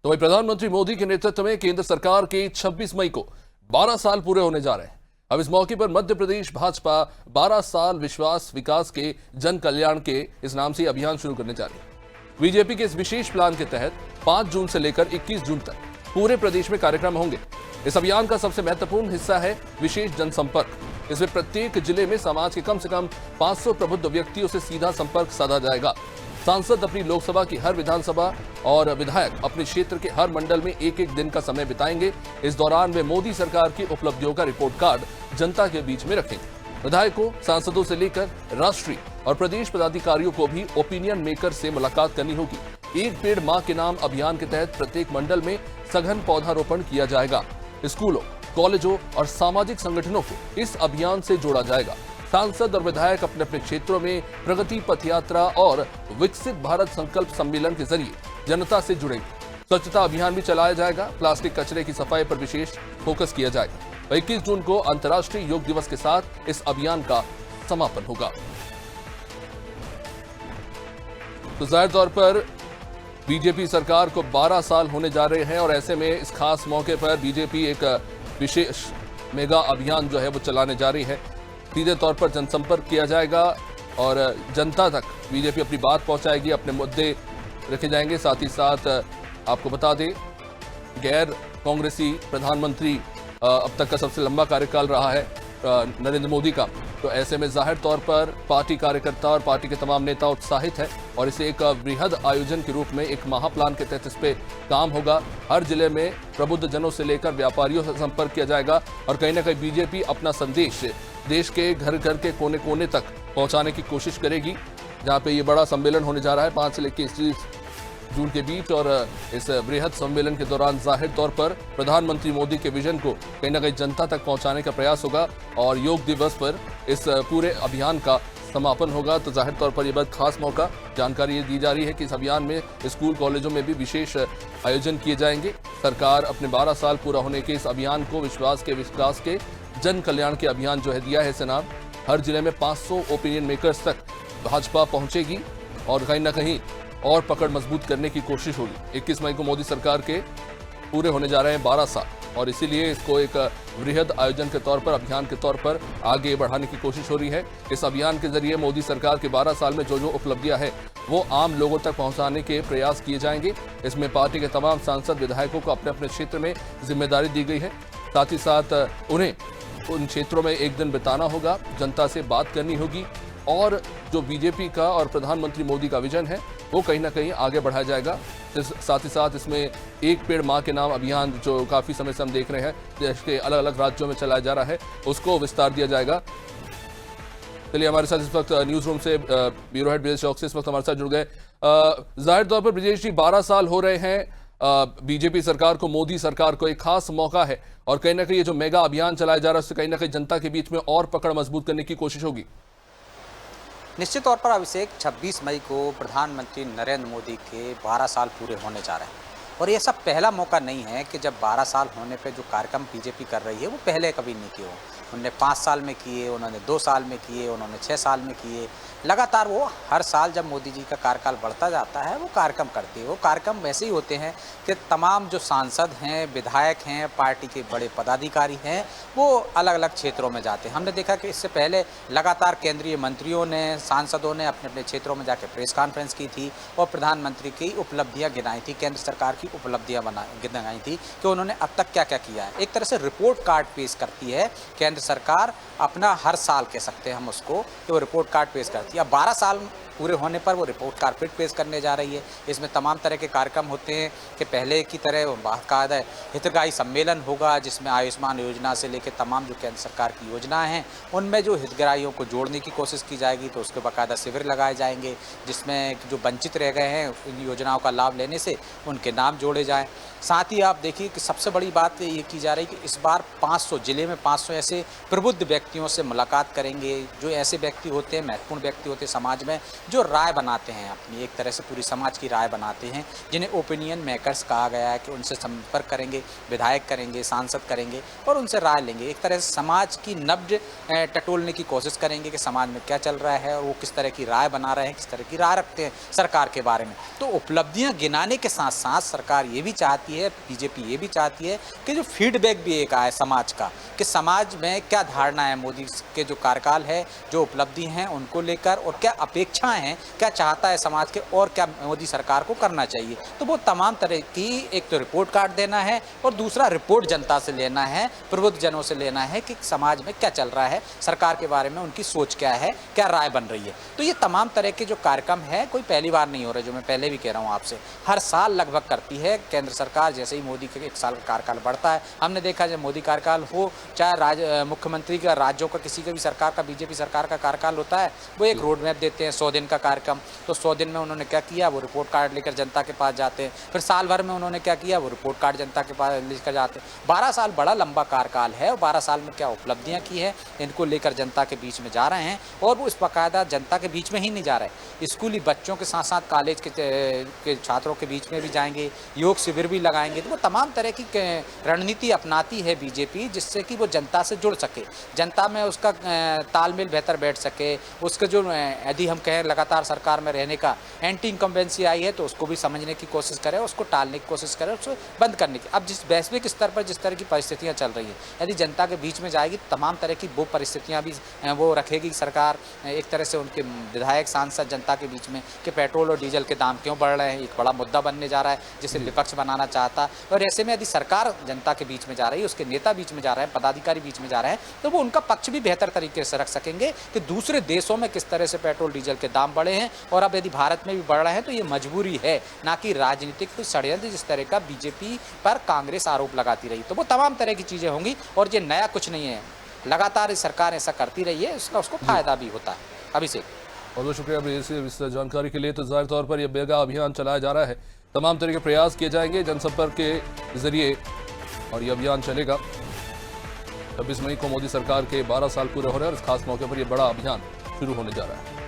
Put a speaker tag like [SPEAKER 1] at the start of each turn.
[SPEAKER 1] तो वही प्रधानमंत्री मोदी के नेतृत्व में केंद्र सरकार के 26 मई को 12 साल पूरे होने जा रहे हैं। अब इस मौके पर मध्य प्रदेश भाजपा 12 साल विश्वास विकास के जन कल्याण के इस नाम से अभियान शुरू करने जा रही है। बीजेपी के इस विशेष प्लान के तहत 5 जून से लेकर 21 जून तक पूरे प्रदेश में कार्यक्रम होंगे। इस अभियान का सबसे महत्वपूर्ण हिस्सा है विशेष जनसंपर्क। इसमें प्रत्येक जिले में समाज के कम से कम 500 प्रबुद्ध व्यक्तियों से सीधा संपर्क साधा जाएगा। सांसद अपनी लोकसभा की हर विधानसभा और विधायक अपने क्षेत्र के हर मंडल में एक एक दिन का समय बिताएंगे। इस दौरान वे मोदी सरकार की उपलब्धियों का रिपोर्ट कार्ड जनता के बीच में रखेंगे। विधायकों, सांसदों से लेकर राष्ट्रीय और प्रदेश पदाधिकारियों को भी ओपिनियन मेकर से मुलाकात करनी होगी। एक पेड़ मां के नाम अभियान के तहत प्रत्येक मंडल में सघन पौधारोपण किया जाएगा। स्कूलों, कॉलेजों और सामाजिक संगठनों को इस अभियान से जोड़ा जाएगा। सांसद और विधायक अपने अपने क्षेत्रों में प्रगति पथ यात्रा और विकसित भारत संकल्प सम्मेलन के जरिए जनता से जुड़ेंगे। स्वच्छता अभियान भी चलाया जाएगा। प्लास्टिक कचरे की सफाई पर विशेष फोकस किया जाएगा। 21 जून को अंतर्राष्ट्रीय योग दिवस के साथ इस अभियान का समापन होगा। तो जाहिर तौर पर बीजेपी सरकार को 12 साल होने जा रहे हैं और ऐसे में इस खास मौके पर बीजेपी एक विशेष मेगा अभियान जो है वो चलाने जा रही है। सीधे तौर पर जनसंपर्क किया जाएगा और जनता तक बीजेपी अपनी बात पहुंचाएगी, अपने मुद्दे रखे जाएंगे। साथ ही साथ आपको बता दें, गैर कांग्रेसी प्रधानमंत्री अब तक का सबसे लंबा कार्यकाल रहा है नरेंद्र मोदी का। तो ऐसे में जाहिर तौर पर पार्टी कार्यकर्ता और पार्टी के तमाम नेता उत्साहित है और इसे एक बृहद आयोजन के रूप में एक महाप्लान के तहत इस पे काम होगा। हर जिले में प्रबुद्ध जनों से लेकर व्यापारियों से संपर्क किया जाएगा और कहीं ना कहीं बीजेपी अपना संदेश देश के घर घर के कोने कोने तक पहुंचाने की कोशिश करेगी। जहां पे ये बड़ा सम्मेलन होने जा रहा है 5 से लेकर 21 जून के बीच और इस बृहद सम्मेलन के दौरान जाहिर तौर पर प्रधानमंत्री मोदी के विजन को कहीं ना कहीं जनता तक पहुंचाने का प्रयास होगा और योग दिवस पर इस पूरे अभियान का समापन होगा। तो जाहिर तौर पर यह बहुत खास मौका, जानकारी ये दी जा रही है कि इस अभियान में स्कूल कॉलेजों में भी विशेष आयोजन किए जाएंगे। सरकार अपने 12 साल पूरा होने के इस अभियान को विश्वास के जन कल्याण के अभियान जो है दिया है इसे नाम। हर जिले में 500 ओपिनियन मेकर्स तक भाजपा पहुंचेगी और कहीं ना कहीं और पकड़ मजबूत करने की कोशिश होगी। 21 मई को मोदी सरकार के पूरे होने जा रहे हैं 12 साल और इसीलिए इसको एक वृहद आयोजन के तौर पर, अभियान के तौर पर आगे बढ़ाने की कोशिश हो रही है। इस अभियान के जरिए मोदी सरकार के 12 साल में जो जो उपलब्धियां हैं वो आम लोगों तक पहुंचाने के प्रयास किए जाएंगे। इसमें पार्टी के तमाम सांसद विधायकों को अपने अपने क्षेत्र में जिम्मेदारी दी गई है। साथ ही साथ उन्हें उन क्षेत्रों में एक दिन बिताना होगा, जनता से बात करनी होगी और जो बीजेपी का और प्रधानमंत्री मोदी का विजन है वो कहीं ना कहीं आगे बढ़ाया जाएगा। साथ ही साथ इसमें एक पेड़ मां के नाम अभियान जो काफ़ी समय से हम देख रहे हैं देश के अलग अलग राज्यों में चलाया जा रहा है उसको विस्तार दिया जाएगा। चलिए, हमारे साथ इस वक्त न्यूज़ रूम से ब्यूरो हेड ब्रिजेश चौक से इस वक्त हमारे साथ जुड़ गए। जाहिर तौर पर ब्रिजेश जी, 12 साल हो रहे हैं बीजेपी सरकार को, मोदी सरकार को एक खास मौका है और कहीं ना कहीं ये जो मेगा अभियान चलाया जा रहा है उससे कहीं ना कहीं जनता के बीच में और पकड़ मजबूत करने की कोशिश होगी।
[SPEAKER 2] निश्चित तौर पर अभिषेक, 26 मई को प्रधानमंत्री नरेंद्र मोदी के 12 साल पूरे होने जा रहे हैं और ये सब पहला मौका नहीं है कि जब 12 साल होने पे जो कार्यक्रम बीजेपी कर रही है वो पहले कभी नहीं किए हो। उन्होंने 5 साल में किए, उन्होंने 2 साल में किए, उन्होंने 6 साल में किए। लगातार वो हर साल जब मोदी जी का कार्यकाल बढ़ता जाता है वो कार्यक्रम करते हैं। वो कार्यक्रम वैसे ही होते हैं कि तमाम जो सांसद हैं, विधायक हैं, पार्टी के बड़े पदाधिकारी हैं वो अलग अलग क्षेत्रों में जाते हैं। हमने देखा कि इससे पहले लगातार केंद्रीय मंत्रियों ने, सांसदों ने अपने अपने क्षेत्रों में जाकर प्रेस कॉन्फ्रेंस की थी और प्रधानमंत्री की उपलब्धियाँ गिनाई थी, केंद्र सरकार की उपलब्धियाँ गिनाई थी कि उन्होंने अब तक क्या क्या किया है। एक तरह से रिपोर्ट कार्ड पेश करती है केंद्र सरकार अपना, हर साल कह सकते हैं हम उसको कि वो रिपोर्ट कार्ड पेश करती है। अब 12 साल पूरे होने पर वो रिपोर्ट कार्ड फिर पेश करने जा रही है। इसमें तमाम तरह के कार्यक्रम होते हैं कि पहले की तरह बाकायदा हितग्राही सम्मेलन होगा जिसमें आयुष्मान योजना से लेकर तमाम जो केंद्र सरकार की योजनाएं हैं उनमें जो हितग्राहियों को जोड़ने की कोशिश की जाएगी। तो उसके बाकायदा शिविर लगाए जाएंगे जिसमें जो वंचित रह गए हैं इन योजनाओं का लाभ लेने से उनके नाम जोड़े जाएँ। साथ ही आप देखिए कि सबसे बड़ी बात ये की जा रही है कि इस बार 500 जिले में 500 ऐसे प्रबुद्ध व्यक्तियों से मुलाकात करेंगे जो ऐसे व्यक्ति होते हैं, महत्वपूर्ण व्यक्ति होते हैं समाज में, जो राय बनाते हैं, अपनी एक तरह से पूरी समाज की राय बनाते हैं, जिन्हें ओपिनियन मेकर्स कहा गया है कि उनसे संपर्क करेंगे, विधायक करेंगे, सांसद करेंगे और उनसे राय लेंगे। एक तरह से समाज की नब्ज टटोलने की कोशिश करेंगे कि समाज में क्या चल रहा है और वो किस तरह की राय बना रहे हैं, किस तरह की राय रखते हैं सरकार के बारे में। तो उपलब्धियां गिनाने के साथ साथ सरकार ये भी चाहती है, बीजेपी ये भी चाहती है कि जो फीडबैक भी एक आए समाज का, कि समाज में क्या धारणा है मोदी के जो कार्यकाल है, जो उपलब्धि हैं उनको लेकर, और क्या अपेक्षाएं हैं, क्या चाहता है समाज के, और क्या मोदी सरकार को करना चाहिए। तो वो तमाम तरह की, एक तो रिपोर्ट कार्ड देना है और दूसरा रिपोर्ट जनता से लेना है, प्रबुद्ध जनों से लेना है कि समाज में क्या चल रहा है, सरकार के बारे में उनकी सोच क्या है, क्या राय बन रही है। तो ये तमाम तरह के जो कार्यक्रम है कोई पहली बार नहीं हो रहे, जो मैं पहले भी कह रहा हूँ आपसे, हर साल लगभग करती है केंद्र सरकार। जैसे ही मोदी के 1 साल का कार्यकाल बढ़ता है, हमने देखा जब मोदी कार्यकाल हो, चाहे मुख्यमंत्री का, राज्यों का, किसी का भी सरकार का, बीजेपी सरकार का कार्यकाल होता है, वो एक रोड मैप देते हैं 100 दिन का कार्यक्रम। तो 100 दिन में उन्होंने क्या किया, वो रिपोर्ट कार्ड लेकर जनता के पास जाते हैं। फिर साल भर में उन्होंने क्या किया, वो रिपोर्ट कार्ड जनता के पास लेकर जाते हैं। 12 साल बड़ा लंबा कार्यकाल है और 12 साल में क्या उपलब्धियां की है, इनको लेकर जनता के बीच में जा रहे हैं। और वो इस बाकायदा जनता के बीच में ही नहीं जा रहे, स्कूली बच्चों के साथ साथ कॉलेज के छात्रों के बीच में भी जाएंगे, योग शिविर भी लगाएंगे। तो वो तमाम तरह की रणनीति अपनाती है बीजेपी, जिससे कि वो जनता से जुड़ सके, जनता में उसका तालमेल बेहतर बैठ सके। उसके जो, यदि हम कहें लगातार सरकार में रहने का एंटी इनकम्बेंसी आई है, तो उसको भी समझने की कोशिश करें, उसको टालने की कोशिश करें, उसको बंद करने की। अब जिस वैश्विक स्तर पर जिस तरह की परिस्थितियाँ चल रही हैं, यदि जनता के बीच में जाएगी, तमाम तरह की वो परिस्थितियाँ भी वो रखेगी सरकार। एक तरह से उनके विधायक, सांसद जनता के बीच में कि पेट्रोल और डीजल के दाम क्यों बढ़ रहे हैं, एक बड़ा मुद्दा बनने जा रहा है, जिसे विपक्ष बनाना चाहता। और ऐसे में यदि सरकार जनता के बीच में जा रही है, उसके नेता बीच में जा रहे हैं, पदाधिकारी बीच में जा रहे हैं, तो वो उनका पक्ष भी बेहतर तरीके से रख सकेंगे कि दूसरे देशों में किस तरह से पेट्रोल डीजल के दाम बढ़े हैं और अब यदि भारत में भी बढ़ रहे हैं, तो ये मजबूरी है, ना कि राजनीतिक कोई षड्यंत्र जिस तरह का बीजेपी पर कांग्रेस आरोप लगाती रही। तो वो तमाम तरह की चीज़ें होंगी और ये नया कुछ नहीं है, लगातार सरकार ऐसा करती रही है, उसको फायदा भी होता है। अभिषेक,
[SPEAKER 1] बहुत बहुत शुक्रिया इस जानकारी के लिए। तो जाहिर तौर पर यह मेगा अभियान चलाया जा रहा है, तमाम तरह के प्रयास किए जाएंगे जनसंपर्क के जरिए और ये अभियान चलेगा। 26 मई को मोदी सरकार के 12 साल पूरे हो रहे हैं और इस खास मौके पर यह बड़ा अभियान शुरू होने जा रहा है।